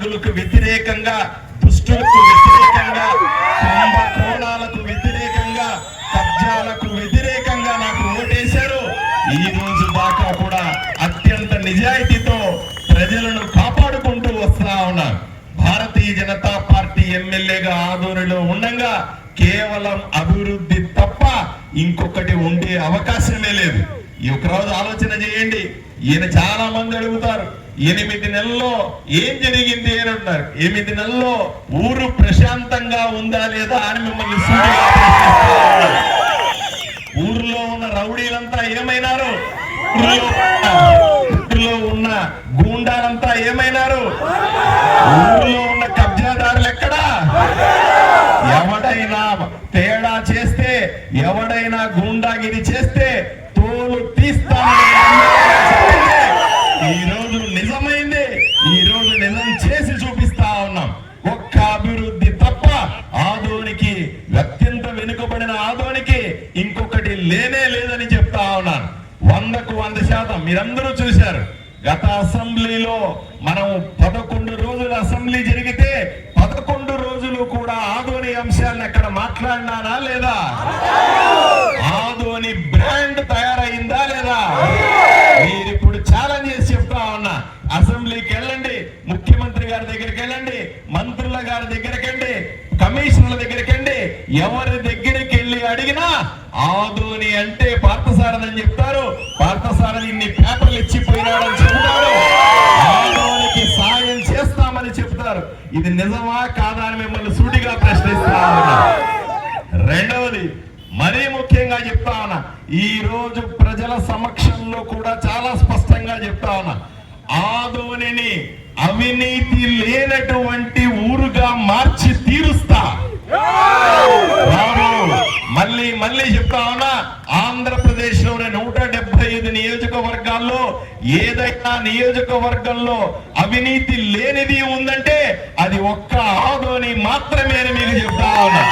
దుర్మార్గులకు వ్యతిరేకంగా, దుష్టులకు వ్యతిరేకంగా, కుంభకోణాలకు వ్యతిరేకంగా, కబ్జాలకు వ్యతిరేకంగా నాకు ఓటేశారు. ఈ రోజు దాకా కూడా అత్యంత నిజాయితీతో ప్రజలను కాపాడుకుంటూ వస్తా ఉన్నారు. భారతీయ జనతా పార్టీ ఎమ్మెల్యేగా ఆదోనిలో ఉండగా కేవలం అభివృద్ధి తప్ప ఇంకొకటి ఉండే అవకాశమే లేదు. ఈ ఒక రోజు ఆలోచన చేయండి. ఈయన చాలా మంది అడుగుతారు, 8 నెలల్లో ఏం జరిగింది అని అంటారు. 8 నెలల్లో ఊరు ప్రశాంతంగా ఉందా లేదా అని మిమ్మల్ని ఊర్లో ఉన్న రౌడీలంతా ఏమైనారు? ఊర్లో ఉన్న గూండాలంతా ఏమైనారు? ఊర్లో ఉన్న కబ్జాదారులు ఎక్కడా? ఎవడైనా తేడా చేస్తే, ఎవడైనా గూండాగిరి చేస్తే తోలు తీస్తానని ఈ రోజు నిజమైంది. ఈ రోజు నిజం చేసి చూపిస్తా ఉన్నాం. ఒక్క అభివృద్ధి తప్ప ఆదోనికి, అత్యంత వెనుకబడిన ఆదోనికి ఇంకొకటి లేనే లేదని చెప్తా ఉన్నాను. 100కు 100%. మీరందరూ చూశారు. గత అసెంబ్లీలో మనం 11 రోజులు అసెంబ్లీ జరిగితే 11 రోజులు కూడా ఆదోని అంశాలను ఎక్కడ మాట్లాడినానా లేదా? ఆదోని బ్రాండ్ తయారైందా లేదా? మీరు ఇప్పుడు ఛాలెంజ్ చేసి చెప్తా ఉన్నా. అసెంబ్లీకి వెళ్ళండి, ముఖ్యమంత్రి గారి దగ్గరికి వెళ్ళండి, మంత్రుల గారి దగ్గరికి వెళ్ళండి, కమిషనర్ల దగ్గరికి వెళ్ళండి, ఎవరి దగ్గరికి వెళ్ళి అడిగినా ఆదోని అంటే పార్థసారథి అని చెప్తారు. పార్థసారథి ఇన్ని పేపర్లు ఇచ్చిపోయినాడని చెప్తారు. ఆదోనికి సాయం చేస్తామని చెప్తారు. ఇది నిజమా కాదా అని మిమ్మల్ని సూటిగా ప్రశ్నిస్తా ఉన్నా. రెండవది, మరీ ముఖ్యంగా చెప్తా ఉన్నా, ఈ రోజు ప్రజల సమక్షంలో కూడా చాలా స్పష్టంగా చెప్తా ఉన్నా, ఆదోనిని అవినీతి లేనటువంటి ఊరుగా మార్చి తీరుస్తా. మళ్ళీ చెప్తా ఉన్నా, ఆంధ్రప్రదేశ్ లోని 175 నియోజకవర్గాల్లో ఏదైనా నియోజకవర్గంలో అవినీతి లేనిది ఉందంటే అది ఒక్క ఆదోని మాత్రమే అని మీకు చెప్తా ఉన్నా.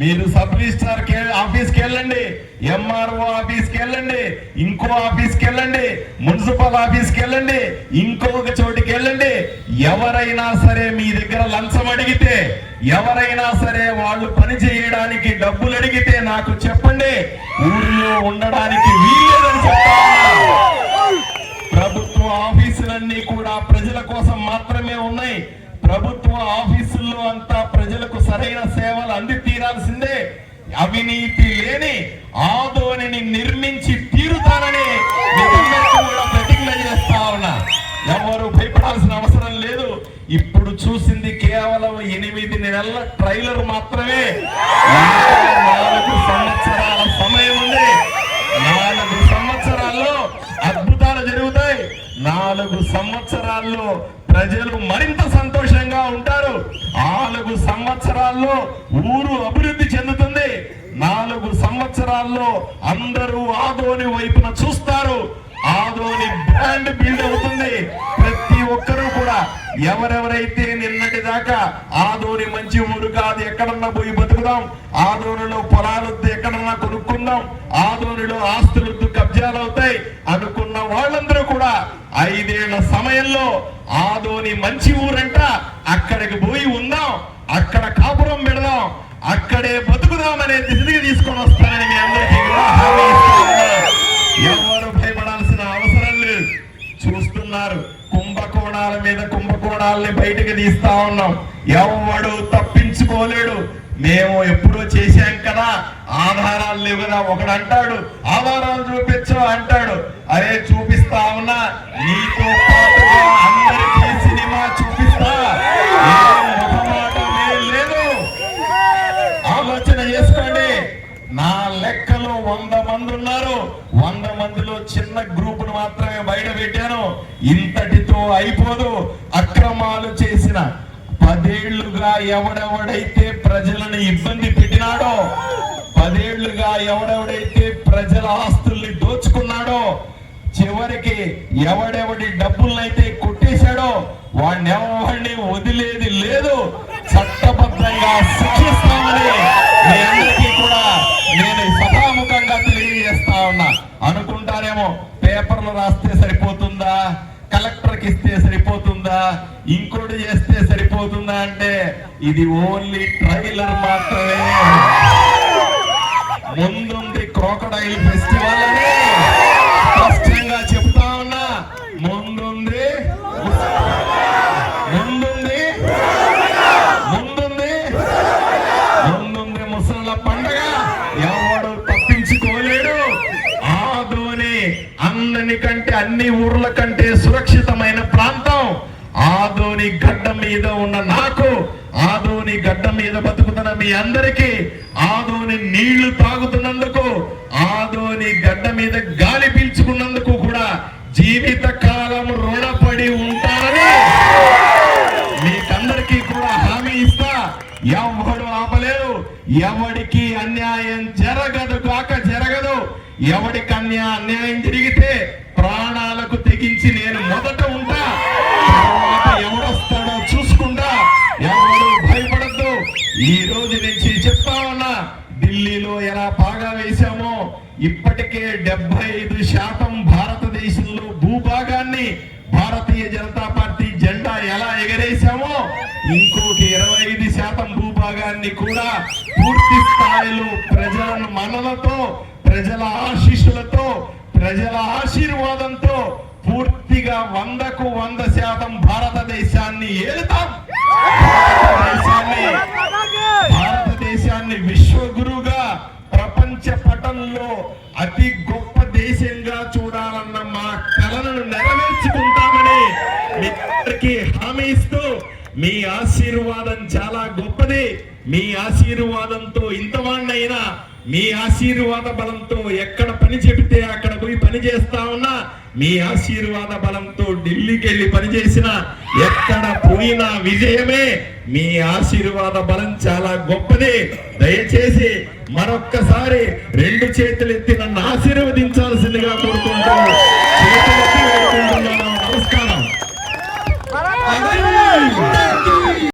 మీరు సబ్ రిజిస్ట్రార్ ఆఫీస్కి వెళ్ళండి, ఎంఆర్ఓ ఆఫీస్కి వెళ్ళండి, ఇంకో ఆఫీస్కి వెళ్ళండి, మున్సిపల్ ఆఫీస్కి వెళ్ళండి, ఇంకొక చోటికి వెళ్ళండి. ఎవరైనా సరే మీ దగ్గర లంచం అడిగితే, ఎవరైనా సరే వాళ్ళు పని చేయడానికి డబ్బులు అడిగితే నాకు చెప్పండి, ఊరిలో ఉండడానికి వీల్లేదని చెప్తా. ప్రభుత్వ ఆఫీసులన్నీ కూడా ప్రజల కోసం మాత్రమే ఉన్నాయి. ప్రభుత్వ ఆఫీసుల్లో అంతా ప్రజలకు సరైన సేవలు అంది తీరాల్సిందే. అవినీతి లేని ఆదోనిని నిర్మించి తీరుతానని కూడా ప్రతిజ్ఞ చేస్తా ఉన్నా. ఎవరు భయపడాల్సిన అవసరం లేదు. ఇప్పుడు చూసింది కేవలం 8 నెలల ట్రైలర్ మాత్రమే. 4 సంవత్సరాల సమయం ఉంది. 4 సంవత్సరాల్లో అద్భుతాలు జరుగుతాయి. 4 సంవత్సరాల్లో ప్రజలు మరింత సంతోషంగా ఉంటారు. 4 సంవత్సరాల్లో ఊరు అభివృద్ధి చెందుతుంది. 4 సంవత్సరాల్లో అందరూ ఆదోని వైపున చూస్తారు. ఆదోని బ్రాండ్ బిల్డ్ అవుతుంది. ప్రతి ఒక్కరూ కూడా ఎవరెవరైతే నిన్నటి దాకా ఆదోని మంచి ఊరు కాదు, ఎక్కడన్నా పోయి బతుకుదాం, ఆదోనిలో పొలాలు ఎక్కడన్నా కొనుక్కుందాం, ఆదోనిలో ఆస్తులు కబ్జాలు అవుతాయి అనుకున్న వాళ్ళందరూ కూడా 5 ఏళ్ల సమయంలో ఆదోని మంచి ఊరంట, అక్కడికి పోయి ఉందాం, అక్కడ కాపురం పెడదాం, అక్కడే బతుకుదామనే దిశగా తీసుకొని వస్తానని మీ అందరికీ ఎవరు భయపడాల్సిన అవసరం లేదు. చూస్తున్నారు, కుంభకోణాల మీద కుంభకోణాలని బయటకు తీస్తా ఉన్నాం. ఎవడు తప్పించుకోలేడు. మేము ఎప్పుడో చేశాం కదా, ఆధారాలు లేవు కదా. ఒకడు అంటాడు ఆధారాలు చూపించు అంటాడు. అరే చూపిస్తా ఉన్నా, నీతో పాటుగా అందరికీ సినిమా చూపిస్తా. లేదు, ఆలోచన చేసుకోండి. నా లెక్కలో 100 మంది ఉన్నారు. 100 మందిలో చిన్న గ్రూపును మాత్రమే బయట పెట్టాను. ఇంతటితో అయిపోదు. అక్రమాలు చేసిన 10 ఏళ్లుగా ఎవడెవడైతే ప్రజలను ఇబ్బంది పెట్టినాడో, 10 ఏళ్లుగా ఎవడెవడైతే ప్రజల ఆస్తుల్ని దోచుకున్నాడో, చివరికి ఎవడెవడి డబ్బులనైతే కొట్టేశాడో వాడిని ఎవరిని వదిలేది లేదు. చట్టబద్ధంగా శిక్షిస్తామని మీ అందరికీ కూడా నేను సభాముఖంగా తెలియజేస్తా ఉన్నా. అనుకుంటారేమో పేపర్లు రాస్తే సరిపోతుందా, కలెక్టర్ ఒక్కరికి ఇస్తే సరిపోతుందా, ఇంకోటి చేస్తే సరిపోతుందా అంటే ఇది ఓన్లీ ట్రైలర్ మాత్రమే. ముందుంది క్రోకడైల్ ఫెస్టివల్ అని స్పష్టంగా చెప్తా ఉన్నా. ముందుంది ముందుంది ముందుంది ముందుంది ముసళ్ళ పండగ. ఎవడు తప్పించుకోలేడు. ఆదోని అందరికంటే అన్ని ఊర్ల కంటే సురక్షితమైన ప్రాంతం. ఆదోని గడ్డ మీద ఉన్న నాకు, ఆదోని గడ్డ మీద బతుకుతున్న మీ అందరికీ, ఆదోని నీళ్లు తాగుతున్నందుకు, ఆదోని గడ్డ మీద గాలి పీల్చుకున్నందుకు కూడా జీవిత కాలం రుణపడి ఉంటానని మీకందరికీ కూడా హామీ ఇస్తా. ఎవడు ఆపలేరు. ఎవడికి అన్యాయం జరగదు కాక జరగదు. ఎవడికి అన్యాయం జరిగితే ప్రాణాలకు తెగించి నేను మొదట ఉంటా. తర్వాత ఎవడొస్తాడో చూసుకుంటా. ఎవడు భయపడద్దు. ఈ రోజు నుంచి చెప్తా ఉన్నా, ఢిల్లీలో ఎలా బాగా వేశామో ఇప్పటికే 75% భారతదేశంలో భూభాగాన్ని భారతీయ జనతా పార్టీ జెండా ఎలా ఎగరేశామో ఇంకొక 25% భూభాగాన్ని కూడా పూర్తి స్థాయిలో ప్రజల మనలతో, ప్రజల ఆశీస్సులతో, ప్రజల ఆశీర్వాదంతో పూర్తిగా 100కు 100% భారతదేశాన్ని ఏలుతాం. భారతదేశాన్ని విశ్వగురుగా, ప్రపంచ పటంలో అతి గొప్ప దేశంగా చూడాలన్న మా కలలను నెరవేర్చుకుంటామని మీ అందరికీ హామీ ఇస్తూ, మీ ఆశీర్వాదం చాలా గొప్పది. మీ ఆశీర్వాదంతో ఇంతవాణ్ణైనా, మీ ఆశీర్వాద బలంతో ఎక్కడ పని చెబితే అక్కడ పోయి పని చేస్తా ఉన్నా, మీ ఆశీర్వాద బలంతో ఢిల్లీకి వెళ్ళి పనిచేసిన ఎక్కడ పోయినా విజయమే. మీ ఆశీర్వాద బలం చాలా గొప్పది. దయచేసి మరొక్కసారి 2 చేతులు ఎత్తి నన్ను ఆశీర్వదించాల్సిందిగా కోరుకుంటూ